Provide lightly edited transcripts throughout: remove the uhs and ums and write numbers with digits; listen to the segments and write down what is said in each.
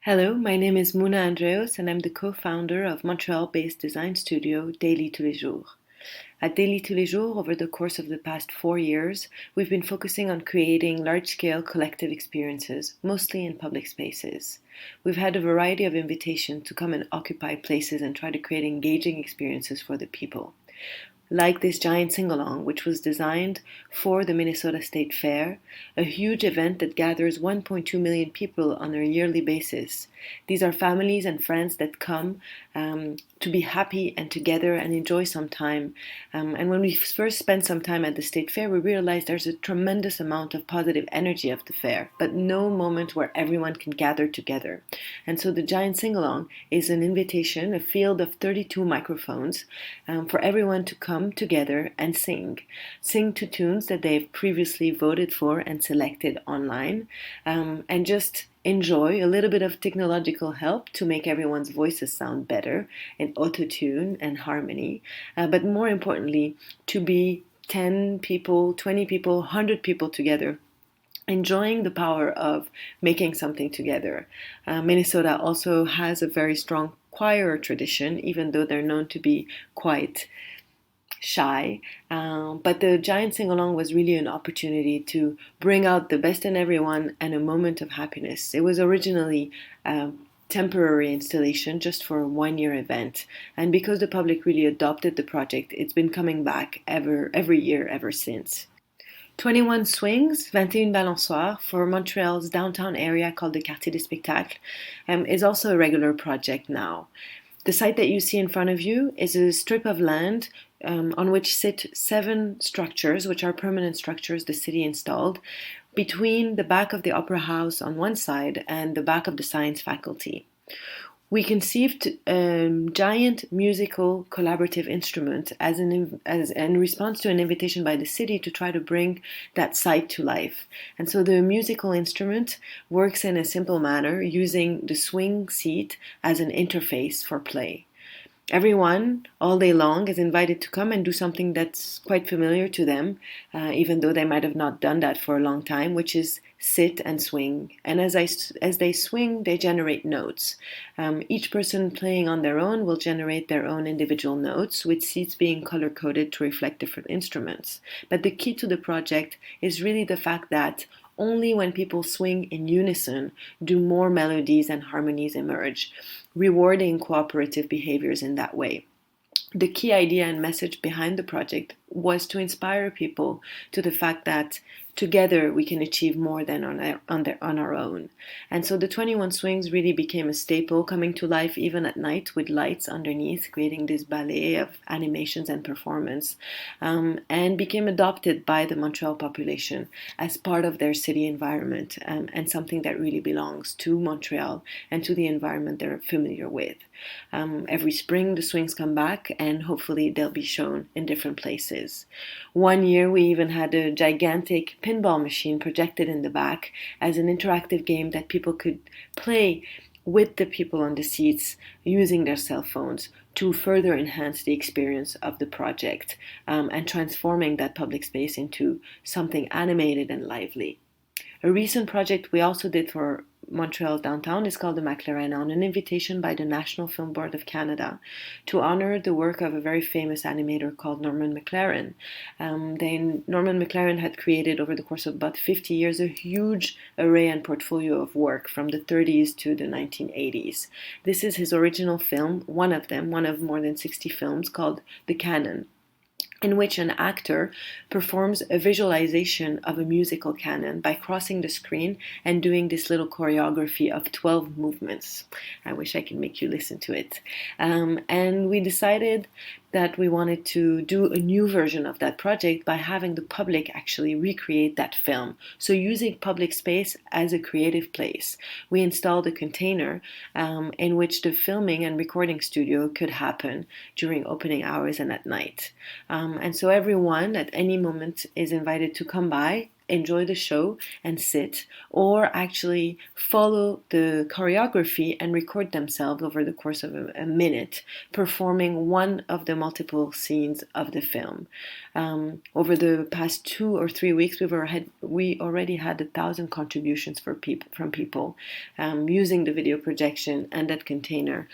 Hello, my name is Mouna Andraos and I'm the co-founder of Montreal-based design studio Daily Tous les Jours. At Daily Tous les Jours, over the course of the past 4 years, we've been focusing on creating large-scale collective experiences, mostly in public spaces. We've had a variety of invitations to come and occupy places and try to create engaging experiences for the people. Like this giant Singalong, which was designed for the Minnesota State Fair, a huge event that gathers 1.2 million people on a yearly basis. These are families and friends that come to be happy and together and enjoy some time. And when we first spent some time at the State Fair, we realized there's a tremendous amount of positive energy of the fair, but no moment where everyone can gather together. And so the giant Singalong is an invitation, a field of 32 microphones for everyone to come together and sing. Sing to tunes that they've previously voted for and selected online, and just enjoy a little bit of technological help to make everyone's voices sound better in auto-tune and harmony, but more importantly, to be 10 people, 20 people, 100 people together enjoying the power of making something together. Minnesota also has a very strong choir tradition, even though they're known to be quite shy. But the giant sing-along was really an opportunity to bring out the best in everyone and a moment of happiness. It was originally a temporary installation just for a one-year event. And because the public really adopted the project, it's been coming back every year ever since. 21 Swings, 21 Balançoires for Montreal's downtown area called the Quartier des Spectacles is also a regular project now. The site that you see in front of you is a strip of land on which sit 7 structures, which are permanent structures the city installed, between the back of the Opera House on one side and the back of the science faculty. We conceived a giant musical collaborative instrument as in response to an invitation by the city to try to bring that site to life. And so the musical instrument works in a simple manner using the swing seat as an interface for play. Everyone, all day long, is invited to come and do something that's quite familiar to them, even though they might have not done that for a long time, which is sit and swing. And as they swing, they generate notes. Each person playing on their own will generate their own individual notes, with seats being color-coded to reflect different instruments. But the key to the project is really the fact that only when people swing in unison do more melodies and harmonies emerge, rewarding cooperative behaviors in that way. The key idea and message behind the project was to inspire people to the fact that together we can achieve more than on our own. And so the 21 Swings really became a staple, coming to life even at night with lights underneath, creating this ballet of animations and performance, and became adopted by the Montreal population as part of their city environment, and something that really belongs to Montreal and to the environment they're familiar with. Every spring the swings come back and hopefully they'll be shown in different places. One year we even had a gigantic pinball machine projected in the back as an interactive game that people could play with the people on the seats using their cell phones to further enhance the experience of the project, and transforming that public space into something animated and lively. A recent project we also did for Montreal downtown is called the McLaren, on an invitation by the National Film Board of Canada to honor the work of a very famous animator called Norman McLaren. Norman McLaren had created over the course of about 50 years a huge array and portfolio of work from the 30s to the 1980s. This is his original film, one of more than 60 films, called The Canon, in which an actor performs a visualization of a musical canon by crossing the screen and doing this little choreography of 12 movements. I wish I could make you listen to it. And we decided that we wanted to do a new version of that project by having the public actually recreate that film. So using public space as a creative place, we installed a container in which the filming and recording studio could happen during opening hours and at night. And so everyone at any moment is invited to come by, enjoy the show and sit, or actually follow the choreography and record themselves over the course of a minute, performing one of the multiple scenes of the film. Over the past 2 or 3 weeks, we already had 1,000 contributions from people using the video projection and that container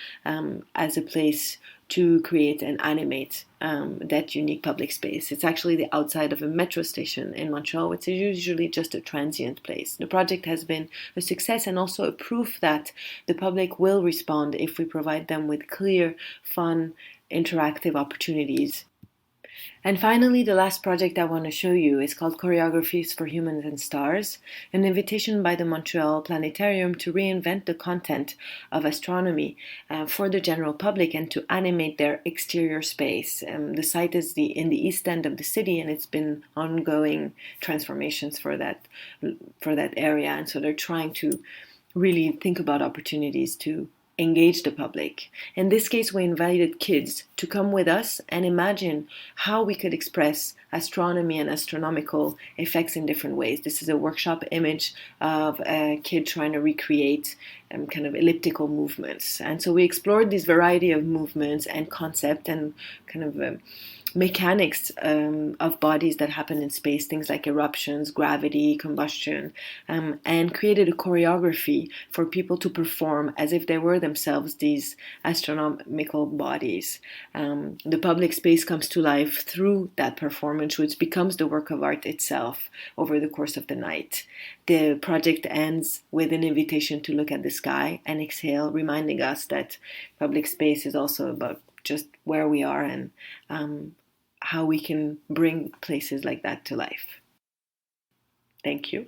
as a place to create and animate that unique public space. It's actually the outside of a metro station in Montreal, which is usually just a transient place. The project has been a success and also a proof that the public will respond if we provide them with clear, fun, interactive opportunities. And finally, the last project I want to show you is called Choreographies for Humans and Stars, an invitation by the Montreal Planetarium to reinvent the content of astronomy for the general public and to animate their exterior space. The site is in the east end of the city, and it's been ongoing transformations for that area. And so they're trying to really think about opportunities to engage the public. In this case, we invited kids to come with us and imagine how we could express astronomy and astronomical effects in different ways. This is a workshop image of a kid trying to recreate kind of elliptical movements. And so we explored this variety of movements and concept and kind of mechanics of bodies that happen in space, things like eruptions, gravity, combustion, and created a choreography for people to perform as if they were themselves these astronomical bodies. The public space comes to life through that performance, which becomes the work of art itself over the course of the night. The project ends with an invitation to look at the sky and exhale, reminding us that public space is also about just where we are and how we can bring places like that to life. Thank you.